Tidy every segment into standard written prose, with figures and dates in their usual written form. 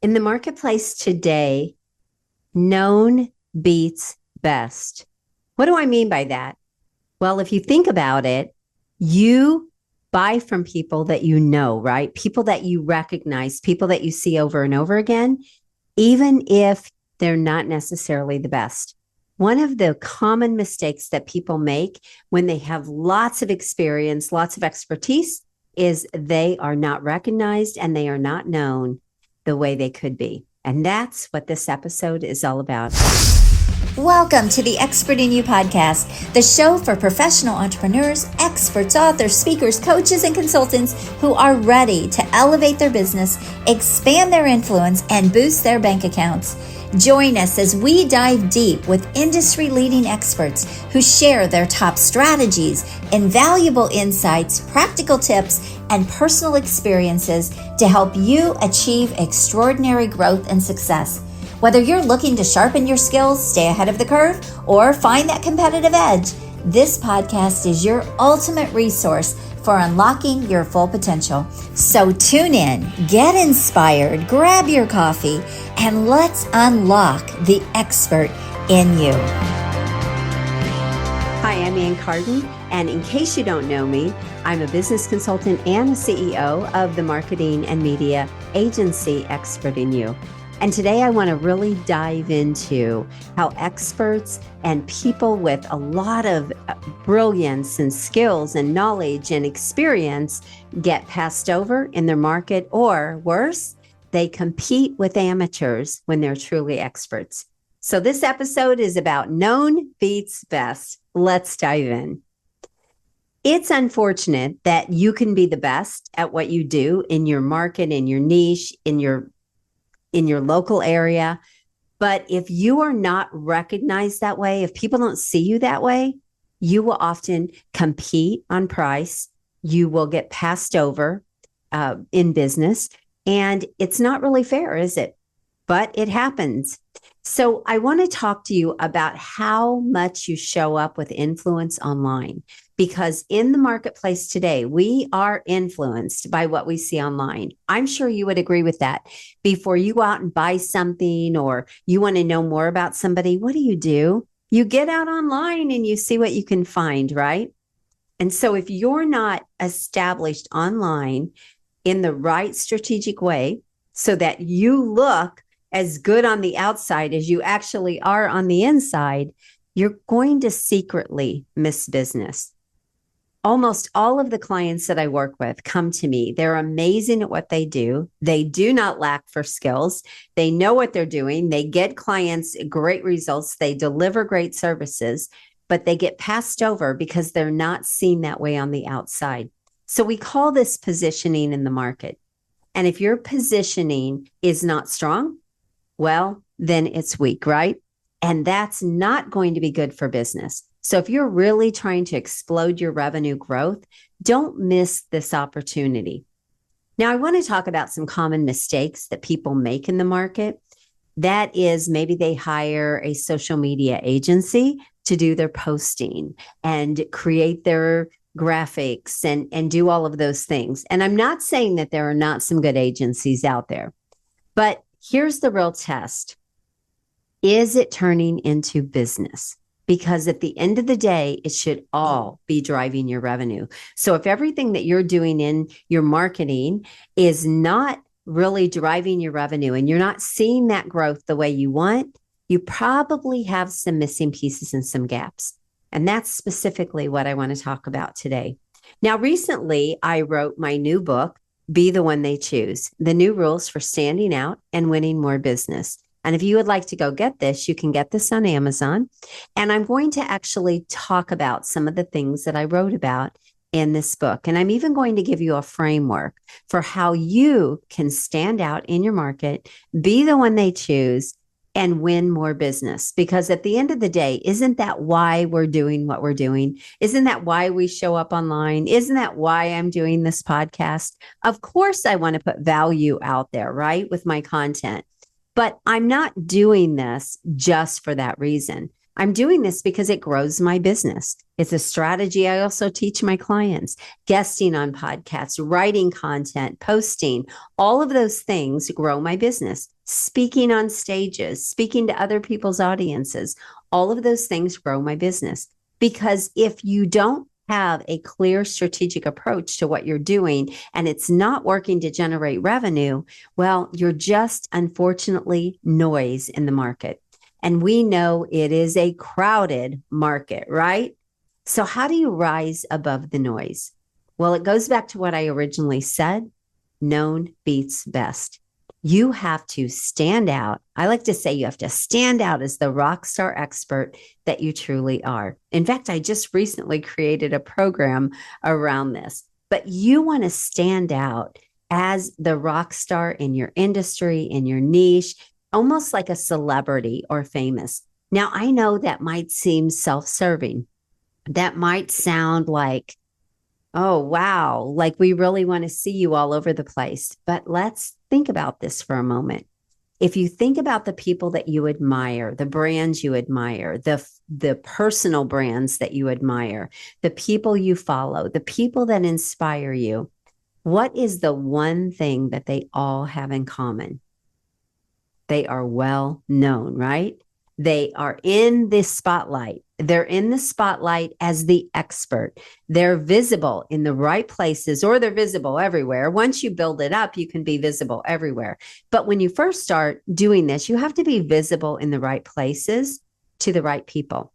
In the marketplace today, known beats best. What do I mean by that? Well, if you think about it, you buy from people that you know, right? People that you recognize, people that you see over and over again, even if they're not necessarily the best. One of the common mistakes that people make when they have lots of experience, lots of expertise, is they are not recognized and they are not known the way they could be. And that's what this episode is all about. Welcome to the Expert in You podcast, the show for professional entrepreneurs, experts, authors, speakers, coaches, and consultants who are ready to elevate their business, expand their influence, and boost their bank accounts. Join us as we dive deep with industry-leading experts who share their top strategies, invaluable insights, practical tips, and personal experiences to help you achieve extraordinary growth and success. Whether you're looking to sharpen your skills, stay ahead of the curve, or find that competitive edge, this podcast is your ultimate resource for unlocking your full potential. So tune in, get inspired, grab your coffee, and let's unlock the expert in you. Hi, I'm Ann Carden, and in case you don't know me, I'm a business consultant and a CEO of the marketing and media agency Expert in You. And today I want to really dive into how experts and people with a lot of brilliance and skills and knowledge and experience get passed over in their market, or worse, they compete with amateurs when they're truly experts. So this episode is about known beats best. Let's dive in. It's unfortunate that you can be the best at what you do in your market, in your niche, in your local area. But if you are not recognized that way, if people don't see you that way, you will often compete on price. You will get passed over in business. And it's not really fair, is it? But it happens. So I want to talk to you about how much you show up with influence online. Because in the marketplace today, we are influenced by what we see online. I'm sure you would agree with that. Before you go out and buy something or you want to know more about somebody, what do? You get out online and you see what you can find, right? And so if you're not established online in the right strategic way so that you look as good on the outside as you actually are on the inside, you're going to secretly miss business. Almost all of the clients that I work with come to me. They're amazing at what they do. They do not lack for skills. They know what they're doing. They get clients great results. They deliver great services, but they get passed over because they're not seen that way on the outside. So we call this positioning in the market. And if your positioning is not strong, well, then it's weak, right? And that's not going to be good for business. So if you're really trying to explode your revenue growth, don't miss this opportunity. Now, I want to talk about some common mistakes that people make in the market. That is, maybe they hire a social media agency to do their posting and create their graphics and do all of those things. And I'm not saying that there are not some good agencies out there, but here's the real test. Is it turning into business? Because at the end of the day, it should all be driving your revenue. So if everything that you're doing in your marketing is not really driving your revenue and you're not seeing that growth the way you want, you probably have some missing pieces and some gaps. And that's specifically what I want to talk about today. Now, recently, I wrote my new book, Be the One They Choose, The New Rules for Standing Out and Winning More Business. And if you would like to go get this, you can get this on Amazon. And I'm going to actually talk about some of the things that I wrote about in this book. And I'm even going to give you a framework for how you can stand out in your market, be the one they choose, and win more business. Because at the end of the day, isn't that why we're doing what we're doing? Isn't that why we show up online? Isn't that why I'm doing this podcast? Of course, I want to put value out there, right, with my content. But I'm not doing this just for that reason. I'm doing this because it grows my business. It's a strategy I also teach my clients, guesting on podcasts, writing content, posting, all of those things grow my business. speaking on stages, speaking to other people's audiences. All of those things grow my business. Because if you don't have a clear strategic approach to what you're doing and it's not working to generate revenue, well, you're just unfortunately noise in the market. And we know it is a crowded market, right? So, how do you rise above the noise? Well, it goes back to what I originally said: known beats best. You have to stand out. I like to say you have to stand out as the rock star expert that you truly are. In fact, I just recently created a program around this, but you want to stand out as the rock star in your industry, in your niche, almost like a celebrity or famous. Now, I know that might seem self serving. That might sound like, oh, wow, like we really want to see you all over the place. But let's think about this for a moment. If you think about the people that you admire, the brands you admire, the personal brands that you admire, the people you follow, the people that inspire you, what is the one thing that they all have in common? They are well known, right? They are in the spotlight. They're in the spotlight as the expert. They're visible in the right places, or they're visible everywhere. Once you build it up, you can be visible everywhere. But when you first start doing this, you have to be visible in the right places to the right people.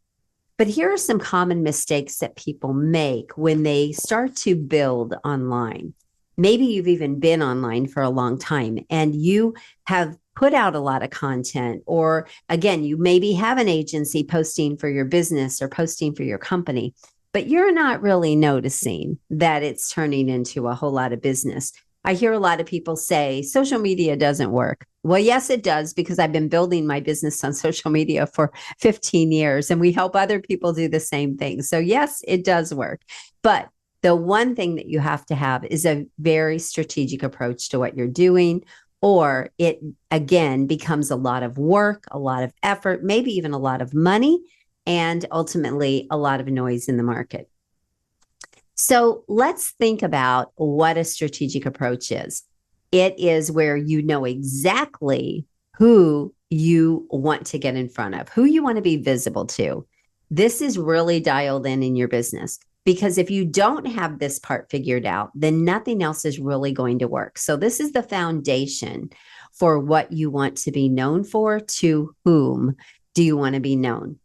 But here are some common mistakes that people make when they start to build online. Maybe you've even been online for a long time and you have put out a lot of content, or again, you maybe have an agency posting for your business or posting for your company, but you're not really noticing that it's turning into a whole lot of business. I hear a lot of people say social media doesn't work. Well, yes, it does, because I've been building my business on social media for 15 years and we help other people do the same thing. So yes, it does work. But the one thing that you have to have is a very strategic approach to what you're doing, or it again becomes a lot of work, a lot of effort, maybe even a lot of money, and ultimately a lot of noise in the market. So let's think about what a strategic approach is. It is where you know exactly who you want to get in front of, who you want to be visible to. This is really dialed in your business, because if you don't have this part figured out, then nothing else is really going to work. So this is the foundation for what you want to be known for. To whom do you want to be known?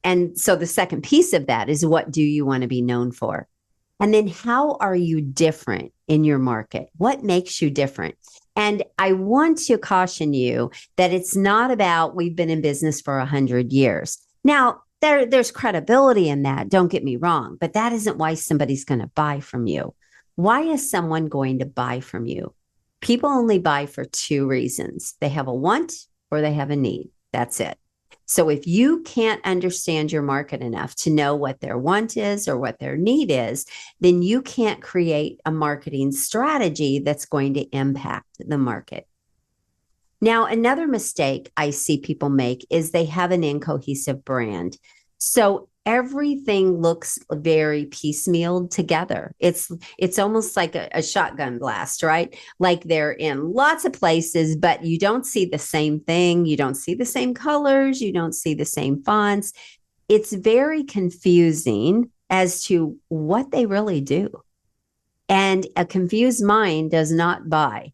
And so the second piece of that is, what do you want to be known for? And then how are you different in your market? What makes you different? And I want to caution you that it's not about we've been in business for 100 years. Now, there's credibility in that, don't get me wrong, but that isn't why somebody's going to buy from you. Why is someone going to buy from you? People only buy for two reasons. They have a want or they have a need. That's it. So if you can't understand your market enough to know what their want is or what their need is, then you can't create a marketing strategy that's going to impact the market. Now, another mistake I see people make is they have an incohesive brand. So everything looks very piecemealed together. It's almost like a shotgun blast, right? Like they're in lots of places, but you don't see the same thing. You don't see the same colors. You don't see the same fonts. It's very confusing as to what they really do. And a confused mind does not buy.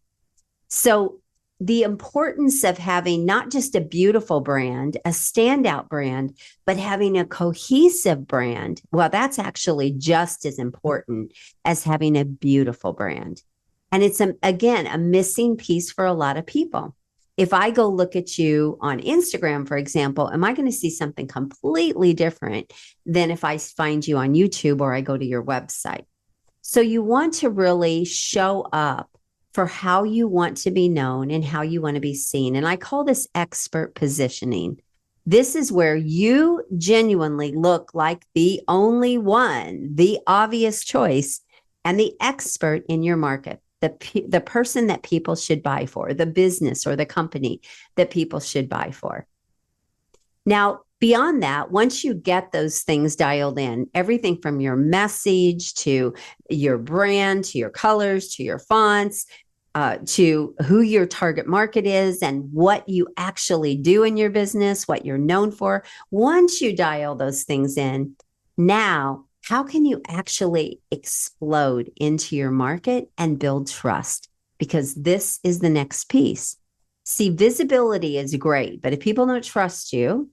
So the importance of having not just a beautiful brand, a standout brand, but having a cohesive brand, well, that's actually just as important as having a beautiful brand. And it's, again, a missing piece for a lot of people. If I go look at you on Instagram, for example, am I going to see something completely different than if I find you on YouTube or I go to your website? So you want to really show up for how you want to be known and how you want to be seen. And I call this expert positioning. This is where you genuinely look like the only one, the obvious choice, and the expert in your market, the person that people should buy for, the business or the company that people should buy for. Now, beyond that, once you get those things dialed in, everything from your message to your brand, to your colors, to your fonts, to who your target market is and what you actually do in your business, what you're known for. Once you dial those things in, now how can you actually explode into your market and build trust? Because this is the next piece. See, visibility is great, but if people don't trust you,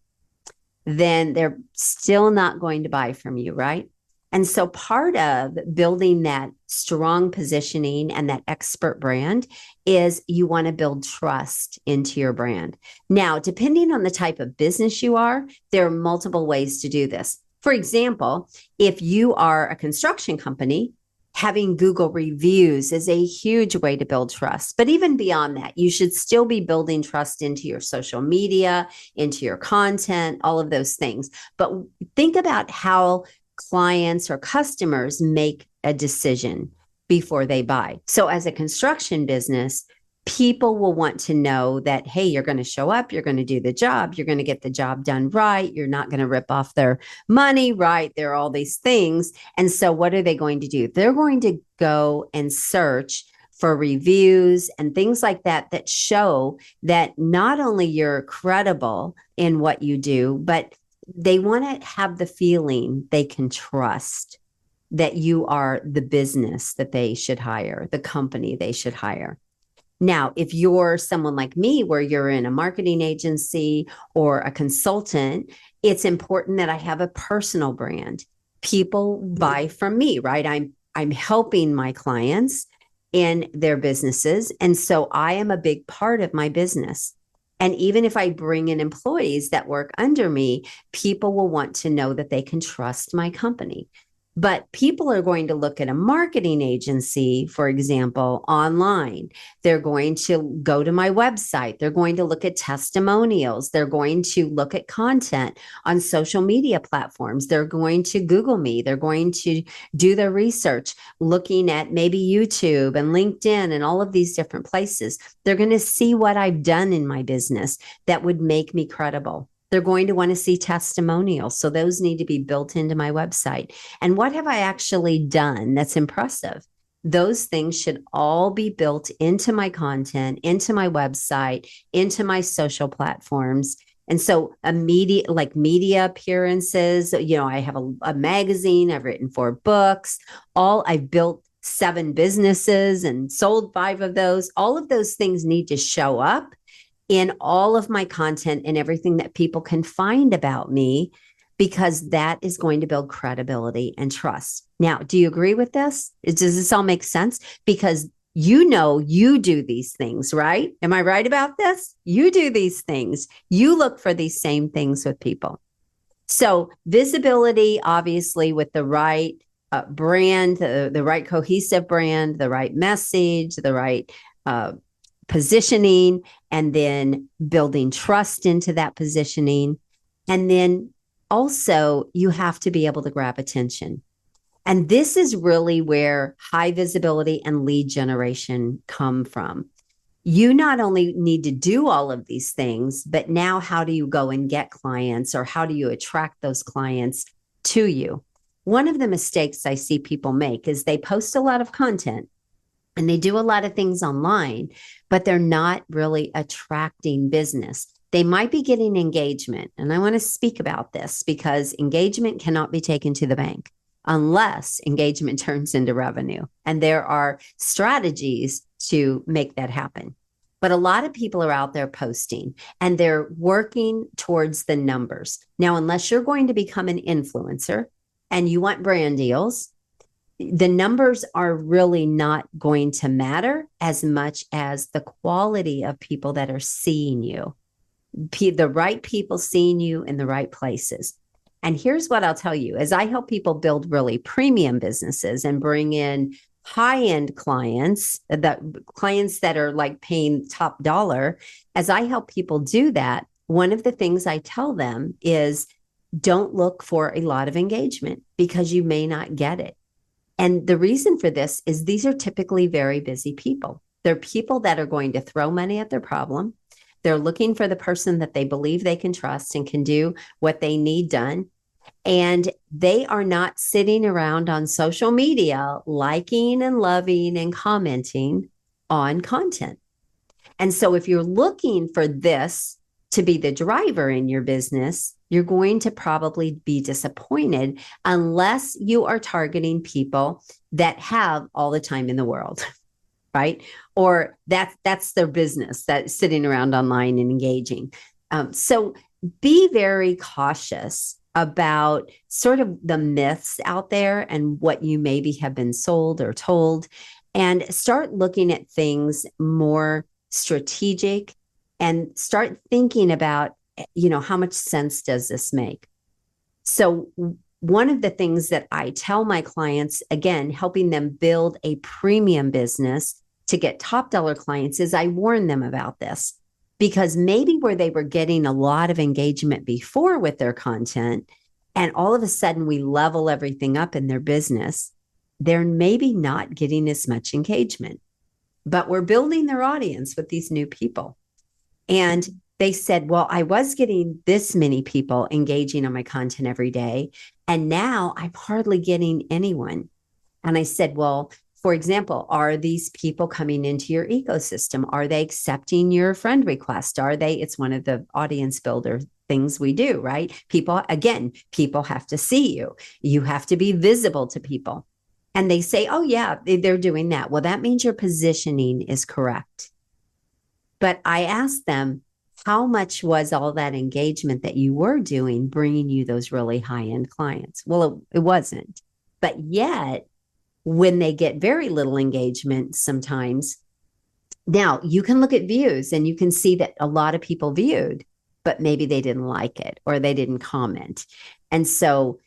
then they're still not going to buy from you, right? And so part of building that strong positioning and that expert brand is you want to build trust into your brand. Now, depending on the type of business you are, there are multiple ways to do this. For example, if you are a construction company, having Google reviews is a huge way to build trust. But even beyond that, you should still be building trust into your social media, into your content, all of those things. But think about how clients or customers make a decision before they buy. So as a construction business, people will want to know that, hey, you're going to show up, you're going to do the job, you're going to get the job done right, you're not going to rip off their money, right? There are all these things. And so what are they going to do? They're going to go and search for reviews and things like that that show that not only you're credible in what you do, but they want to have the feeling they can trust that you are the business that they should hire, the company they should hire. Now, if you're someone like me, where you're in a marketing agency or a consultant, it's important that I have a personal brand. People buy from me, right? I'm helping my clients in their businesses. And so I am a big part of my business. And even if I bring in employees that work under me, people will want to know that they can trust my company. But people are going to look at a marketing agency, for example, online. They're going to go to my website. They're going to look at testimonials. They're going to look at content on social media platforms. They're going to Google me. They're going to do their research, looking at maybe YouTube and LinkedIn and all of these different places. They're going to see what I've done in my business that would make me credible. They're going to want to see testimonials. So those need to be built into my website. And what have I actually done that's impressive? Those things should all be built into my content, into my website, into my social platforms. And so media appearances, I have a magazine, I've written 4 books, I've built 7 businesses and sold 5 of those. All of those things need to show up in all of my content and everything that people can find about me, because that is going to build credibility and trust. Now, do you agree with this? Does this all make sense? Because you do these things, right? Am I right about this? You do these things. You look for these same things with people. So visibility, obviously, with the right brand, the right cohesive brand, the right message, the right positioning, and then building trust into that positioning. And then also you have to be able to grab attention. And this is really where high visibility and lead generation come from. You not only need to do all of these things, but now how do you go and get clients, or how do you attract those clients to you? One of the mistakes I see people make is they post a lot of content and they do a lot of things online, but they're not really attracting business. They might be getting engagement. And I want to speak about this because engagement cannot be taken to the bank unless engagement turns into revenue. And there are strategies to make that happen. But a lot of people are out there posting and they're working towards the numbers. Now, unless you're going to become an influencer and you want brand deals, the numbers are really not going to matter as much as the quality of people that are seeing you, the right people seeing you in the right places. And here's what I'll tell you, as I help people build really premium businesses and bring in high-end clients, that are like paying top dollar, as I help people do that, one of the things I tell them is don't look for a lot of engagement because you may not get it. And the reason for this is these are typically very busy people. They're people that are going to throw money at their problem. They're looking for the person that they believe they can trust and can do what they need done. And they are not sitting around on social media liking and loving and commenting on content. And so if you're looking for this to be the driver in your business, you're going to probably be disappointed unless you are targeting people that have all the time in the world, right? Or that's their business, that's sitting around online and engaging. So be very cautious about sort of the myths out there and what you maybe have been sold or told, and start looking at things more strategic and start thinking about, how much sense does this make? So one of the things that I tell my clients, again, helping them build a premium business to get top dollar clients, is I warn them about this, because maybe where they were getting a lot of engagement before with their content, and all of a sudden we level everything up in their business, they're maybe not getting as much engagement, but we're building their audience with these new people. And they said, well, I was getting this many people engaging on my content every day, and now I'm hardly getting anyone. And I said, well, for example, are these people coming into your ecosystem? Are they accepting your friend request? It's one of the audience builder things we do, right? People have to see you. You have to be visible to people. And they say, oh yeah, they're doing that. Well, that means your positioning is correct. But I asked them, how much was all that engagement that you were doing bringing you those really high-end clients? Well, it wasn't. But yet, when they get very little engagement sometimes, now you can look at views and you can see that a lot of people viewed, but maybe they didn't like it or they didn't comment. And so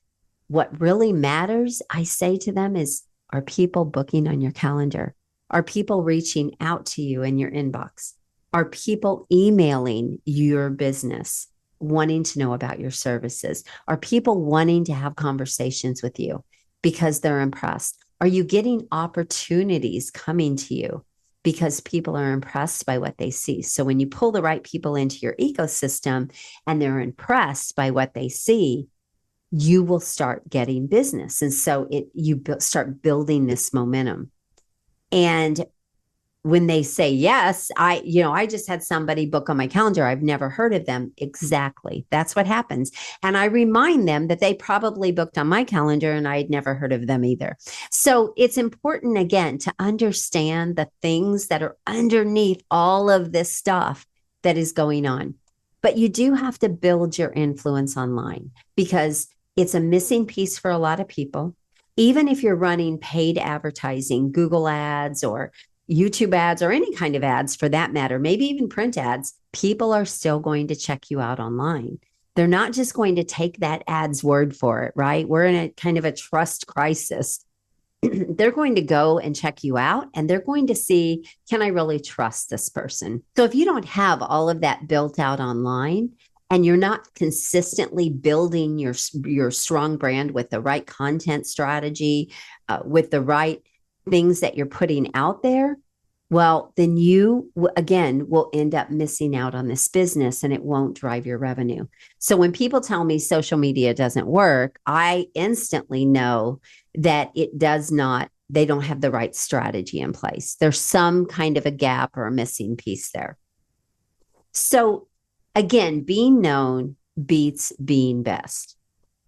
what really matters, I say to them, is, are people booking on your calendar? Are people reaching out to you in your inbox? Are people emailing your business, wanting to know about your services? Are people wanting to have conversations with you because they're impressed? Are you getting opportunities coming to you because people are impressed by what they see? So when you pull the right people into your ecosystem and they're impressed by what they see, you will start getting business. And so you start building this momentum. And when they say yes, I just had somebody book on my calendar, I've never heard of them. Exactly. That's what happens. And I remind them that they probably booked on my calendar and I had never heard of them either. So it's important, again, to understand the things that are underneath all of this stuff that is going on. But you do have to build your influence online, because it's a missing piece for a lot of people. Even if you're running paid advertising, Google ads or YouTube ads or any kind of ads for that matter, maybe even print ads, people are still going to check you out online. They're not just going to take that ad's word for it, right? We're in a kind of a trust crisis. They're going to go and check you out, and they're going to see, can I really trust this person? So if you don't have all of that built out online, and you're not consistently building your strong brand with the right content strategy, with the right things that you're putting out there, well, then you, again, will end up missing out on this business and it won't drive your revenue. So when people tell me social media doesn't work, I instantly know that it does not, they don't have the right strategy in place. There's some kind of a gap or a missing piece there. So again, being known beats being best.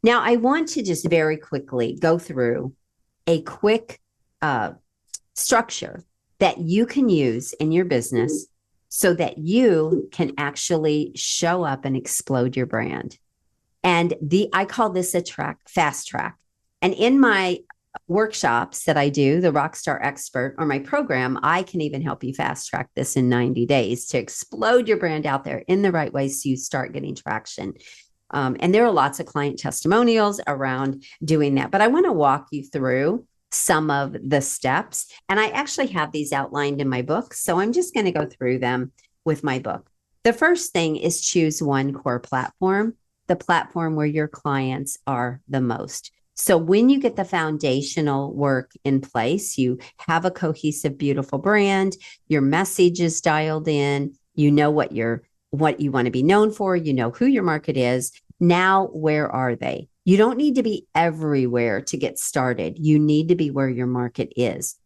Now, I want to just very quickly go through a quick structure that you can use in your business so that you can actually show up and explode your brand. And I call this a fast track. And in my workshops that I do, the Rockstar Expert, or my program, I can even help you fast track this in 90 days to explode your brand out there in the right way so you start getting traction. And there are lots of client testimonials around doing that. But I want to walk you through some of the steps. And I actually have these outlined in my book. So I'm just going to go through them with my book. The first thing is choose one core platform, the platform where your clients are the most. So when you get the foundational work in place, you have a cohesive, beautiful brand, your message is dialed in, you know what you want to be known for, you know who your market is. Now, where are they? You don't need to be everywhere to get started. You need to be where your market is.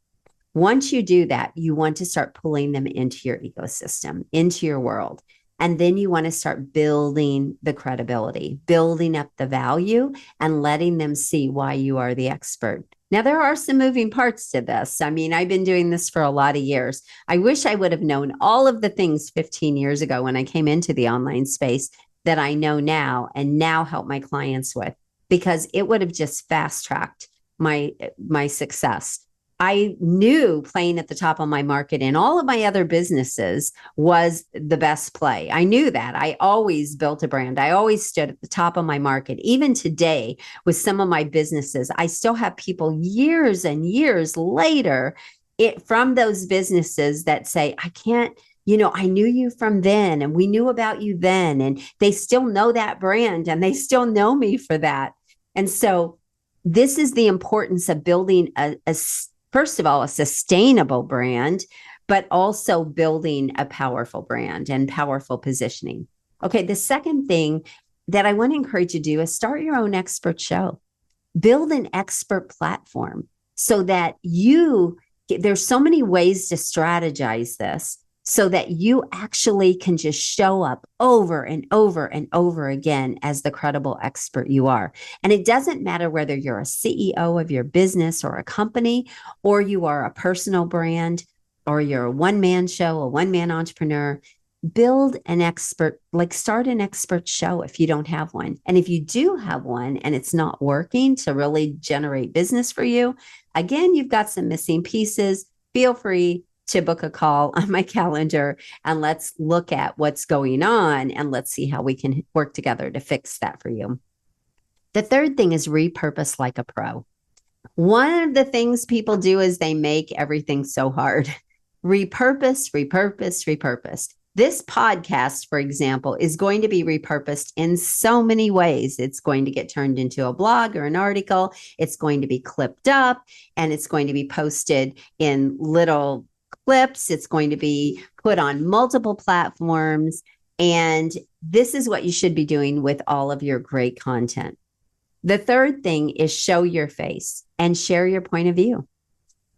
Once you do that, you want to start pulling them into your ecosystem, into your world. And then you want to start building the credibility, building up the value, and letting them see why you are the expert. Now, there are some moving parts to this. I mean, I've been doing this for a lot of years. I wish I would have known all of the things 15 years ago when I came into the online space that I know now and now help my clients with, because it would have just fast tracked my success. I knew playing at the top of my market in all of my other businesses was the best play. I knew that. I always built a brand. I always stood at the top of my market. Even today, with some of my businesses, I still have people years and years later from those businesses that say, I can't, I knew you from then and we knew about you then. And they still know that brand and they still know me for that. And so this is the importance of building first of all, a sustainable brand, but also building a powerful brand and powerful positioning. Okay, the second thing that I want to encourage you to do is start your own expert show. Build an expert platform so that there's so many ways to strategize this so that you actually can just show up over and over and over again as the credible expert you are. And it doesn't matter whether you're a CEO of your business or a company, or you are a personal brand, or you're a one-man show, a one-man entrepreneur. Build an expert, start an expert show if you don't have one. And if you do have one and it's not working to really generate business for you, again, you've got some missing pieces. Feel free to book a call on my calendar and let's look at what's going on and let's see how we can work together to fix that for you. The third thing is repurpose like a pro. One of the things people do is they make everything so hard. Repurpose, repurpose, repurpose. This podcast, for example, is going to be repurposed in so many ways. It's going to get turned into a blog or an article. It's going to be clipped up and it's going to be posted in little clips. It's going to be put on multiple platforms. And this is what you should be doing with all of your great content. The third thing is show your face and share your point of view.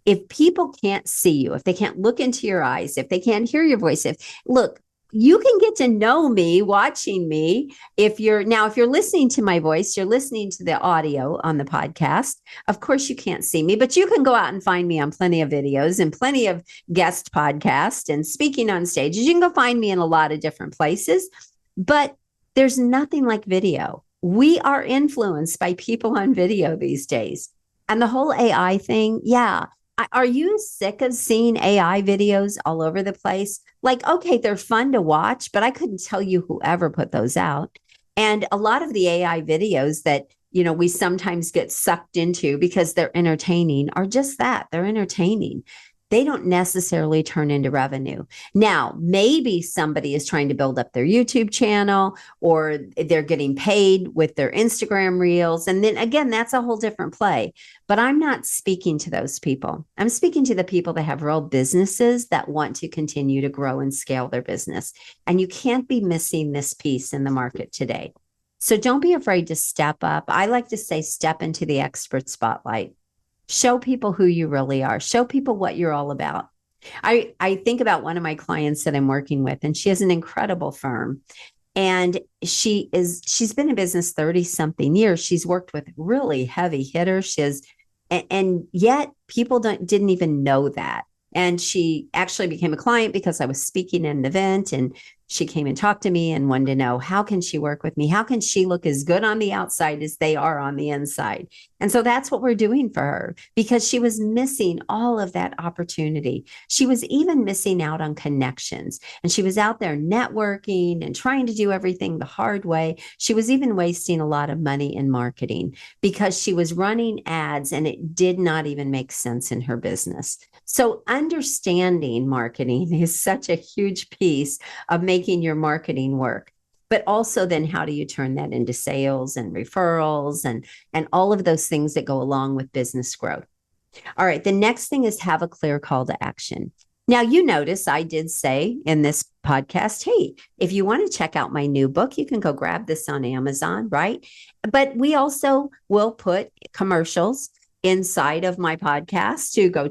If people can't see you, if they can't look into your eyes, if they can't hear your voice, look, you can get to know me watching me. If you're listening to my voice, you're listening to the audio on the podcast. Of course, you can't see me, but you can go out and find me on plenty of videos and plenty of guest podcasts and speaking on stages. You can go find me in a lot of different places, but there's nothing like video. We are influenced by people on video these days. And the whole AI thing, yeah. Are you sick of seeing AI videos all over the place? Okay, they're fun to watch, but I couldn't tell you whoever put those out. And a lot of the AI videos that, we sometimes get sucked into because they're entertaining are just that. They're entertaining. They don't necessarily turn into revenue. Now, maybe somebody is trying to build up their YouTube channel or they're getting paid with their Instagram reels. And then again, that's a whole different play. But I'm not speaking to those people. I'm speaking to the people that have real businesses that want to continue to grow and scale their business. And you can't be missing this piece in the market today. So don't be afraid to step up. I like to say, step into the expert spotlight. Show people who you really are. Show people what you're all about. I think about one of my clients that I'm working with, and she has an incredible firm. And she's been in business 30 something years. She's worked with really heavy hitters. And yet people didn't even know that. And she actually became a client because I was speaking at an event, and she came and talked to me and wanted to know, how can she work with me? How can she look as good on the outside as they are on the inside? And so that's what we're doing for her, because she was missing all of that opportunity. She was even missing out on connections, and she was out there networking and trying to do everything the hard way. She was even wasting a lot of money in marketing because she was running ads and it did not even make sense in her business. So understanding marketing is such a huge piece of making your marketing work, but also then how do you turn that into sales and referrals and all of those things that go along with business growth. All right. The next thing is have a clear call to action. Now, you notice I did say in this podcast, hey, if you want to check out my new book, you can go grab this on Amazon, right? But we also will put commercials inside of my podcast to go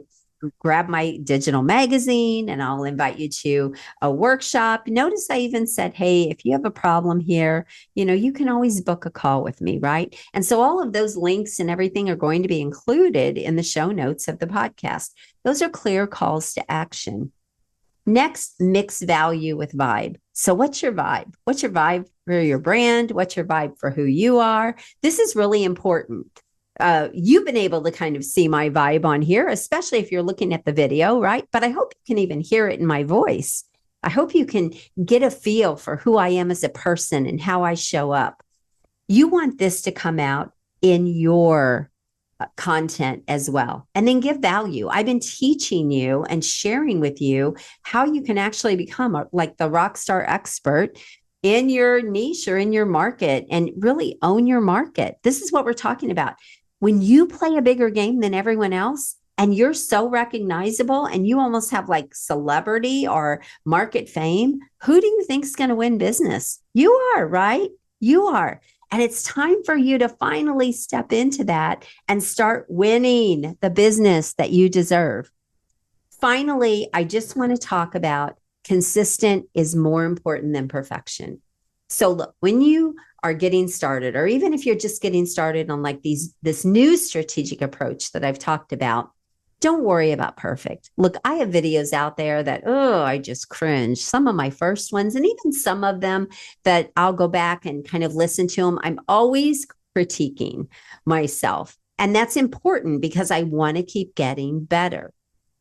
grab my digital magazine and I'll invite you to a workshop. Notice I even said, hey, if you have a problem here, you can always book a call with me, right? And so all of those links and everything are going to be included in the show notes of the podcast. Those are clear calls to action. Next, mix value with vibe. So what's your vibe? What's your vibe for your brand? What's your vibe for who you are? This is really important. You've been able to kind of see my vibe on here, especially if you're looking at the video, right? But I hope you can even hear it in my voice. I hope you can get a feel for who I am as a person and how I show up. You want this to come out in your content as well, and then give value. I've been teaching you and sharing with you how you can actually become like the Rockstar expert in your niche or in your market and really own your market. This is what we're talking about. When you play a bigger game than everyone else and you're so recognizable and you almost have like celebrity or market fame, who do you think is going to win business? You are, right? You are. And it's time for you to finally step into that and start winning the business that you deserve. Finally, I just want to talk about consistent is more important than perfection. So look, when you are getting started, or even if you're just getting started on like this new strategic approach that I've talked about, don't worry about perfect. Look, I have videos out there that, I just cringe. Some of my first ones, and even some of them that I'll go back and kind of listen to them. I'm always critiquing myself. And that's important because I want to keep getting better.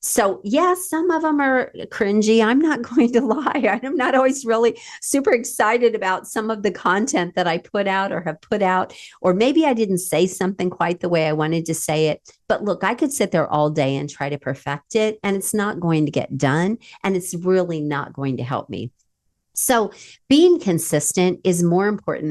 So yes, some of them are cringy. I'm not going to lie. I'm not always really super excited about some of the content that I put out or have put out, or maybe I didn't say something quite the way I wanted to say it. But look, I could sit there all day and try to perfect it, and it's not going to get done, and it's really not going to help me. So being consistent is more important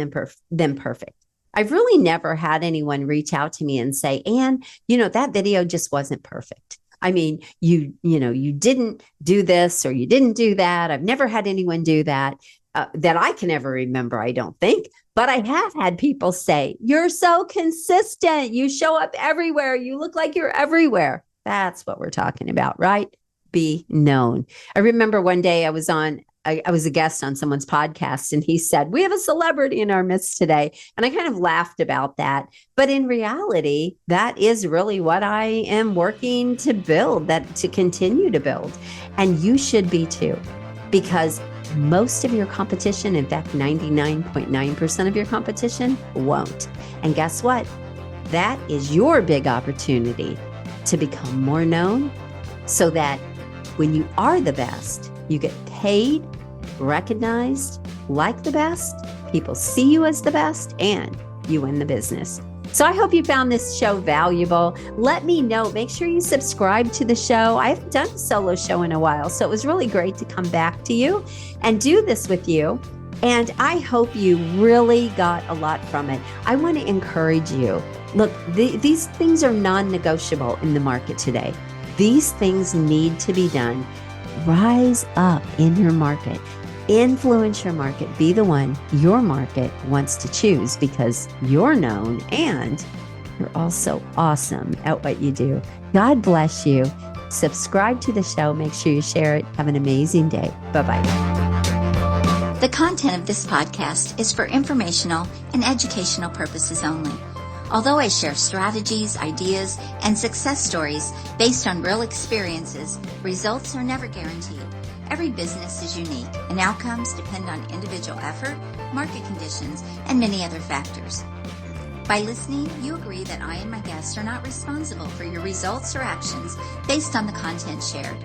than perfect. I've really never had anyone reach out to me and say, Anne, that video just wasn't perfect. I mean, you didn't do this or you didn't do that. I've never had anyone do that I can ever remember, I don't think. But I have had people say, you're so consistent. You show up everywhere. You look like you're everywhere. That's what we're talking about, right? Be known. I remember one day I was a guest on someone's podcast, and he said, we have a celebrity in our midst today. And I kind of laughed about that. But in reality, that is really what I am working to build, to continue to build. And you should be too, because most of your competition, in fact, 99.9% of your competition won't. And guess what? That is your big opportunity to become more known so that when you are the best, you get paid, recognized, like the best, people see you as the best, and you win the business. So I hope you found this show valuable. Let me know. Make sure you subscribe to the show. I haven't done a solo show in a while, so it was really great to come back to you and do this with you. And I hope you really got a lot from it. I want to encourage you. Look, these things are non-negotiable in the market today. These things need to be done. Rise up in your market. Influence your market. Be the one your market wants to choose, because you're known and you're also awesome at what you do. God bless you. Subscribe to the show. Make sure you share it. Have an amazing day. Bye-bye. The content of this podcast is for informational and educational purposes only. Although I share strategies, ideas, and success stories based on real experiences, results are never guaranteed. Every business is unique, and outcomes depend on individual effort, market conditions, and many other factors. By listening, you agree that I and my guests are not responsible for your results or actions based on the content shared.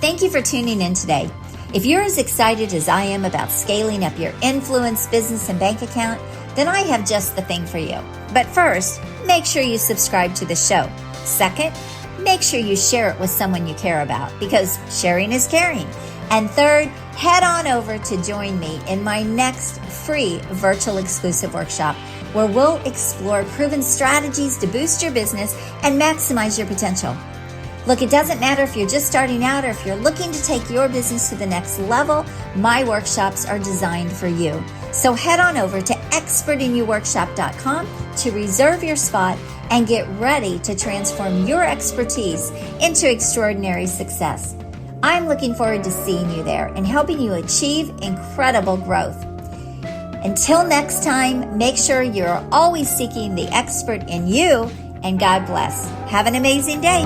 Thank you for tuning in today. If you're as excited as I am about scaling up your influence, business, and bank account, then I have just the thing for you. But first, make sure you subscribe to the show. Second, make sure you share it with someone you care about, because sharing is caring. And third, head on over to join me in my next free virtual exclusive workshop, where we'll explore proven strategies to boost your business and maximize your potential. Look, it doesn't matter if you're just starting out or if you're looking to take your business to the next level, my workshops are designed for you. So head on over to expertinyouworkshop.com to reserve your spot and get ready to transform your expertise into extraordinary success. I'm looking forward to seeing you there and helping you achieve incredible growth. Until next time, make sure you're always seeking the expert in you, and God bless. Have an amazing day.